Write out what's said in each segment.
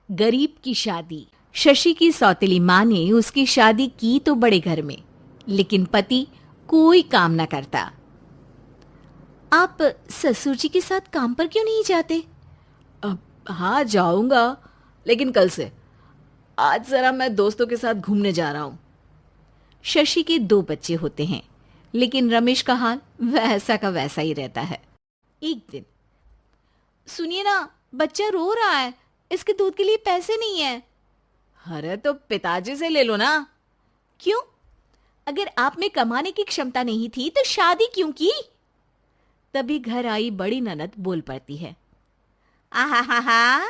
गरीब की शादी। शशि की सौतेली माँ ने उसकी शादी की तो बड़े घर में, लेकिन पति कोई काम न करता। आप ससुर जी के साथ काम पर क्यों नहीं जाते? अब हाँ जाऊंगा, लेकिन कल से। आज जरा मैं दोस्तों के साथ घूमने जा रहा हूँ। शशि के 2 बच्चे होते हैं, लेकिन रमेश का हाल वैसा का वैसा ही रहता है। एक दिन, सुनिए ना, बच्चा रो रहा है, इसके दूध के लिए पैसे नहीं है। अरे तो पिताजी से ले लो ना। क्यों? अगर आप में कमाने की क्षमता नहीं थी तो शादी क्यों की? तभी घर आई बड़ी ननद बोल पड़ती है। आहा हा हा,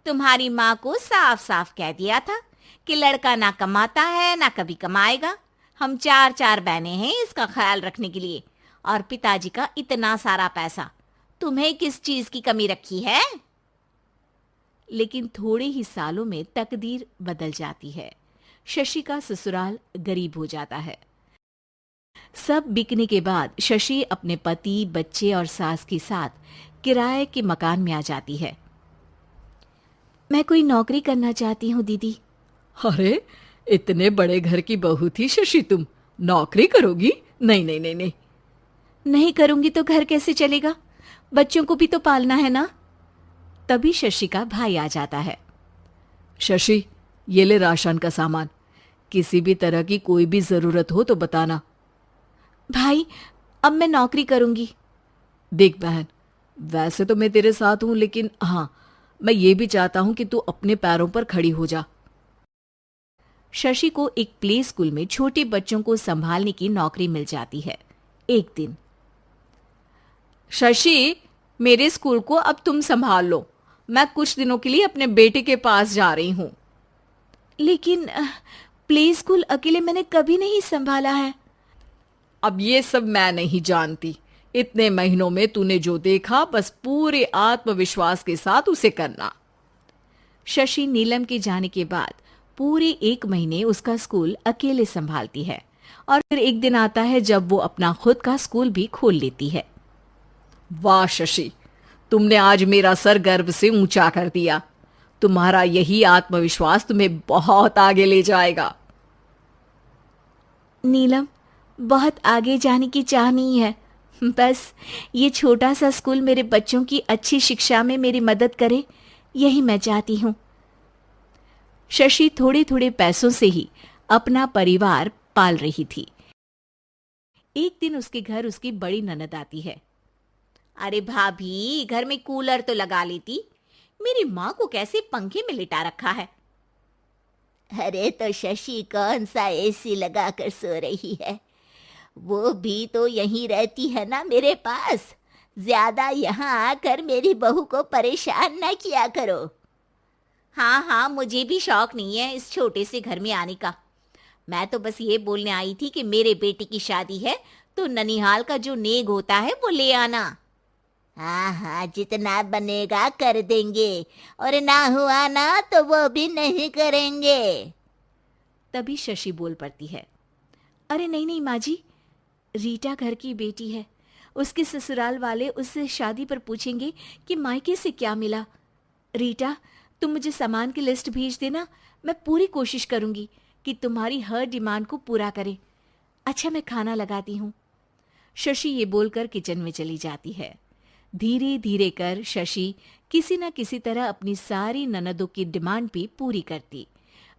तुम्हारी माँ को साफ साफ कह दिया था कि लड़का ना कमाता है ना कभी कमाएगा। हम 4 बहनें हैं इसका ख्याल रखने के लिए, और पिताजी का इतना सारा पैसा, तुम्हें किस चीज की कमी रखी है? लेकिन थोड़े ही सालों में तकदीर बदल जाती है। शशि का ससुराल गरीब हो जाता है। सब बिकने के बाद शशि अपने पति, बच्चे और सास के साथ किराए के मकान में आ जाती है। मैं कोई नौकरी करना चाहती हूँ दीदी। अरे इतने बड़े घर की बहू थी शशि, तुम नौकरी करोगी? नहीं नहीं नहीं नहीं। नहीं करूंगी तो घर कैसे चलेगा? बच्चों को भी तो पालना है ना। तभी शशि का भाई आ जाता है। शशि, ये ले राशन का सामान। किसी भी तरह की कोई भी जरूरत हो तो बताना। भाई, अब मैं नौकरी करूंगी। देख बहन, वैसे तो मैं तेरे साथ हूं, लेकिन हाँ, मैं ये भी चाहता हूं कि तू अपने पैरों पर खड़ी हो जा। शशि को एक प्ले स्कूल में छोटे बच्चों को संभालने की नौकरी मिल जाती है। एक दिन, शशि, मेरे स्कूल को अब तुम संभाल लो। मैं कुछ दिनों के लिए अपने बेटे के पास जा रही हूं। लेकिन प्ले स्कूल अकेले मैंने कभी नहीं संभाला है। अब ये सब मैं नहीं जानती। इतने महीनों में तूने जो देखा, बस पूरे आत्मविश्वास के साथ उसे करना। शशि नीलम के जाने के बाद पूरे 1 महीने उसका स्कूल अकेले संभालती है, और फिर एक दिन आता है जब वो अपना खुद का स्कूल भी खोल लेती है। वाह शशि, तुमने आज मेरा सर गर्व से ऊंचा कर दिया। तुम्हारा यही आत्मविश्वास तुम्हें बहुत आगे ले जाएगा। नीलम, बहुत आगे जाने की चाह नहीं है। बस ये छोटा सा स्कूल मेरे बच्चों की अच्छी शिक्षा में मेरी मदद करे, यही मैं चाहती हूँ। शशि थोड़े थोड़े पैसों से ही अपना परिवार पाल रही थी। एक दिन उसके घर उसकी बड़ी ननद आती है। अरे भाभी, घर में कूलर तो लगा लेती, मेरी माँ को कैसे पंखे में लिटा रखा है? अरे तो शशि कौन सा एसी लगा कर सो रही है? वो भी तो यहीं रहती है ना मेरे पास। ज्यादा यहाँ आकर मेरी बहू को परेशान न किया करो। हाँ हाँ, मुझे भी शौक नहीं है इस छोटे से घर में आने का। मैं तो बस ये बोलने आई थी कि मेरे बेटे की शादी है तो ननिहाल का जो नेग होता है वो ले आना। हाँ हाँ, जितना बनेगा कर देंगे, और ना हुआ ना तो वो भी नहीं करेंगे। तभी शशि बोल पड़ती है। अरे नहीं नहीं माँ जी, रीटा घर की बेटी है। उसके ससुराल वाले उससे शादी पर पूछेंगे कि मायके से क्या मिला। रीटा, तुम मुझे सामान की लिस्ट भेज देना, मैं पूरी कोशिश करूंगी कि तुम्हारी हर डिमांड को पूरा करें। अच्छा, मैं खाना लगाती हूँ। शशि ये बोलकर किचन में चली जाती है। धीरे धीरे कर शशि किसी न किसी तरह अपनी सारी ननदों की डिमांड भी पूरी करती,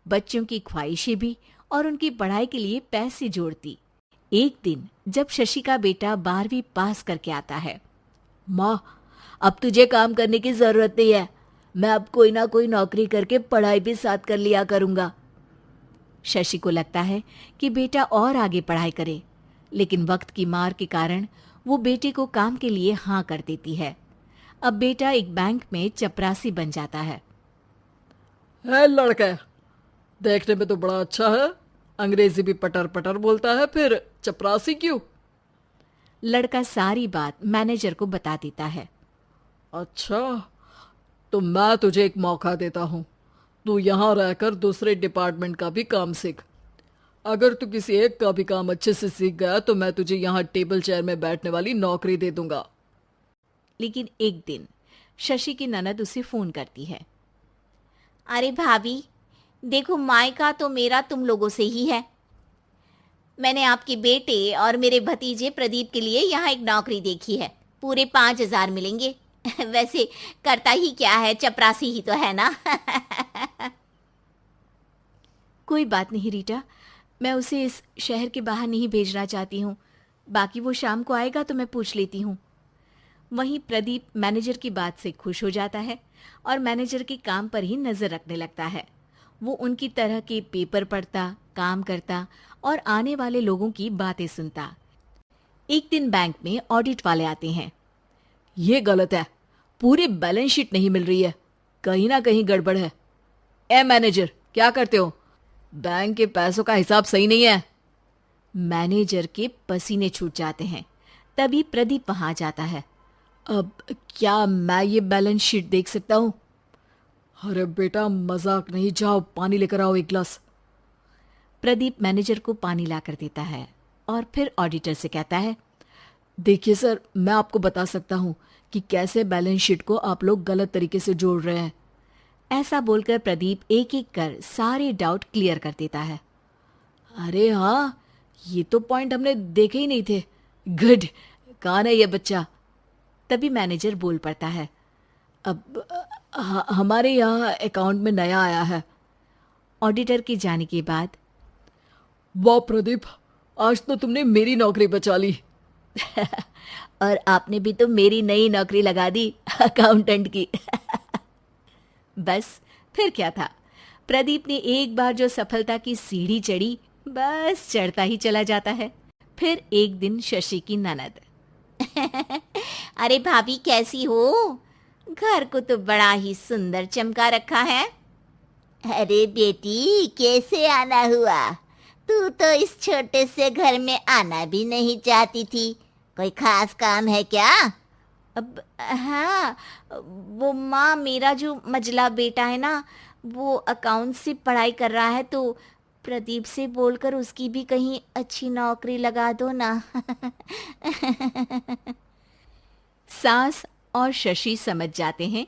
बच्चों की ख्वाहिशें भी, और उनकी पढ़ाई के लिए पैसे जोड़ती। एक दिन जब शशि का बेटा 12वीं पास करके आता है। माँ, अब तुझे काम करने की जरूरत नहीं है। मैं अब कोई ना कोई नौकरी करके पढ़ाई भी साथ कर लिया करूंगा। शशि को लगता है कि बेटा और आगे पढ़ाई करे, लेकिन वक्त की मार के कारण वो बेटे को काम के लिए हाँ कर देती है। अब बेटा एक बैंक में चपरासी बन जाता है। लड़का देखने में तो बड़ा अच्छा है, अंग्रेजी भी पटर पटर बोलता है, फिर चपरासी क्यों? लड़का सारी बात मैनेजर को बता देता है। अच्छा, तो मैं तुझे एक मौका देता हूँ। तू यहाँ रहकर दूसरे डिपार्टमेंट का भी काम सीख। अगर तू किसी एक का भी काम अच्छे से सीख गया तो मैं तुझे यहाँ टेबल चेयर में बैठने वाली नौकरी दे दूंगा। लेकिन एक दिन शशि की ननद उसे फोन करती है। अरे भाभी, देखो मायका तो मेरा तुम लोगों से ही है। मैंने आपके बेटे और मेरे भतीजे प्रदीप के लिए यहाँ एक नौकरी देखी है, पूरे 5,000 मिलेंगे। वैसे करता ही क्या है, चपरासी ही तो है ना। कोई बात नहीं रीटा, मैं उसे इस शहर के बाहर नहीं भेजना चाहती हूँ। बाकी वो शाम को आएगा तो मैं पूछ लेती हूँ। वहीं प्रदीप मैनेजर की बात से खुश हो जाता है और मैनेजर के काम पर ही नजर रखने लगता है। वो उनकी तरह के पेपर पढ़ता, काम करता और आने वाले लोगों की बातें सुनता। एक दिन बैंक में ऑडिट वाले आते हैं। ये गलत है, पूरी बैलेंस शीट नहीं मिल रही है, कहीं ना कहीं गड़बड़ है। ए मैनेजर, क्या करते हो? बैंक के पैसों का हिसाब सही नहीं है। मैनेजर के पसीने छूट जाते हैं। तभी प्रदीप वहां जाता है। अब क्या मैं ये बैलेंस शीट देख सकता हूँ? अरे बेटा मजाक नहीं, जाओ पानी लेकर आओ एक गिलास। प्रदीप मैनेजर को पानी लाकर देता है और फिर ऑडिटर से कहता है, देखिए सर, मैं आपको बता सकता हूँ कि कैसे बैलेंस शीट को आप लोग गलत तरीके से जोड़ रहे हैं। ऐसा बोलकर प्रदीप एक एक कर सारे डाउट क्लियर कर देता है। अरे हाँ, ये तो पॉइंट हमने देखे ही नहीं थे। गुड, कौन है ये बच्चा? तभी मैनेजर बोल पड़ता है, अब हमारे यहाँ अकाउंट में नया आया है। ऑडिटर के जाने के बाद, वाह प्रदीप, आज तो तुमने मेरी नौकरी बचा ली। और आपने भी तो मेरी नई नौकरी लगा दी, अकाउंटेंट की। बस फिर क्या था, प्रदीप ने एक बार जो सफलता की सीढ़ी चढ़ी, बस चढ़ता ही चला जाता है। फिर एक दिन शशि की ननद, अरे भाभी कैसी हो? घर को तो बड़ा ही सुंदर चमका रखा है। अरे बेटी, कैसे आना हुआ? तू तो इस छोटे से घर में आना भी नहीं चाहती थी। कोई खास काम है क्या? अब हाँ, वो माँ, मेरा जो मजला बेटा है ना, वो अकाउंट से पढ़ाई कर रहा है, तो प्रदीप से बोलकर उसकी भी कहीं अच्छी नौकरी लगा दो ना। सास और शशि समझ जाते हैं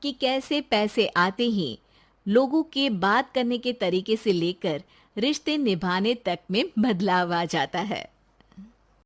कि कैसे पैसे आते ही लोगों के बात करने के तरीके से लेकर रिश्ते निभाने तक में बदलाव आ जाता है।